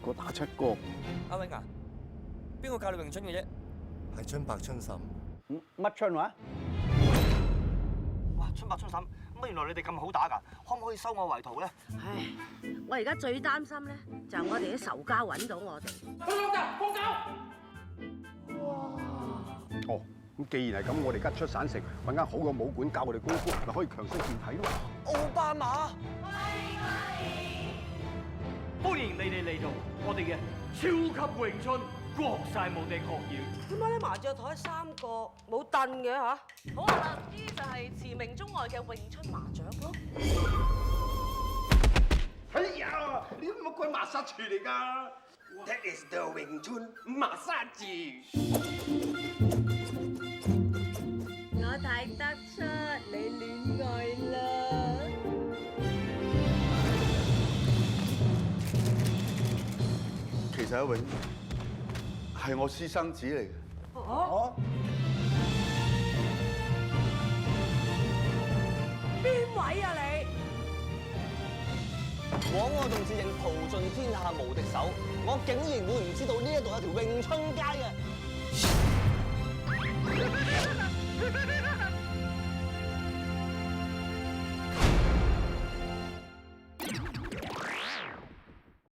個打七個。阿永啊，邊個教你詠春嘅啫？係春白春審。乜春話？哇！春白春審，乜原來你哋咁好打㗎？可唔可以收我為徒咧？唉，我而家最擔心咧，就係我哋啲仇家揾到我哋。哦，咁既然係咁，我哋吉出省城，揾間好嘅武館教我哋功夫，咪可以強身健體咯。奧巴馬，歡迎你哋嚟到我哋嘅超級詠春國際無敵學院。點解咧麻雀台3個冇凳嘅嚇？好啊啦，呢就係馳名中外嘅詠春麻雀咯。哎呀，你乜鬼麻殺廚嚟㗎 ？That is the 詠春麻殺字。我睇得出你戀愛啦。其實阿永係我私生子嚟嘅。邊位啊你？枉我仲自認屠盡天下無敵手，我竟然會唔知道呢一度有條詠春街嘅。